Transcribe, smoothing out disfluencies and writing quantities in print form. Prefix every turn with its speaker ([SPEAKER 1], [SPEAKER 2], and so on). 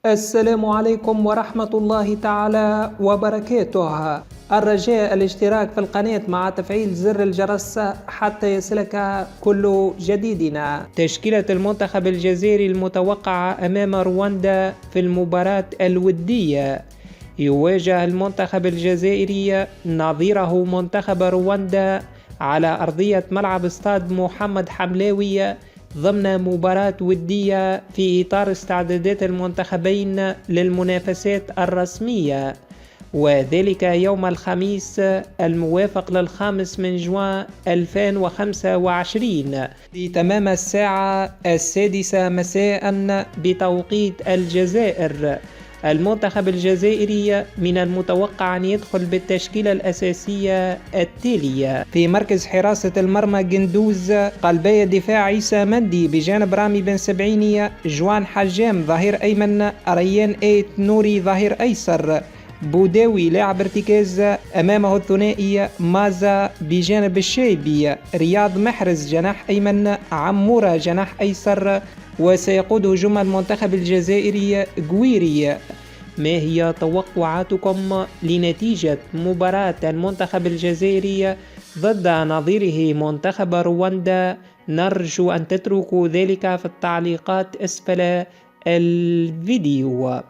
[SPEAKER 1] السلام عليكم ورحمة الله تعالى وبركاته. الرجاء الاشتراك في القناة مع تفعيل زر الجرس حتى يصلك كل جديدنا. تشكيلة المنتخب الجزائري المتوقعة أمام رواندا في المباراة الودية. يواجه المنتخب الجزائري نظيره منتخب رواندا على أرضية ملعب استاد محمد حملاوي ضمن مباراة ودية في إطار استعدادات المنتخبين للمنافسات الرسمية، وذلك يوم الخميس الموافق للخامس من جوان 2025 لتمام الساعة 6 مساء بتوقيت الجزائر. المنتخب الجزائري من المتوقع أن يدخل بالتشكيلة الأساسية التالية: في مركز حراسة المرمى جندوز، قلبي الدفاع عيسى مندي بجانب رامي بن سبعيني، جوان حجام ظهير أيمن، ريان ايت نوري ظهير أيسر، بوداوي لاعب ارتكاز، أمامه الثنائي مازا بجانب الشيبي، رياض محرز جناح أيمن، عمورة جناح أيسر، وسيقود هجوم المنتخب الجزائري قويري. ما هي توقعاتكم لنتيجة مباراة المنتخب الجزائري ضد نظيره منتخب رواندا؟ نرجو أن تتركوا ذلك في التعليقات أسفل الفيديو.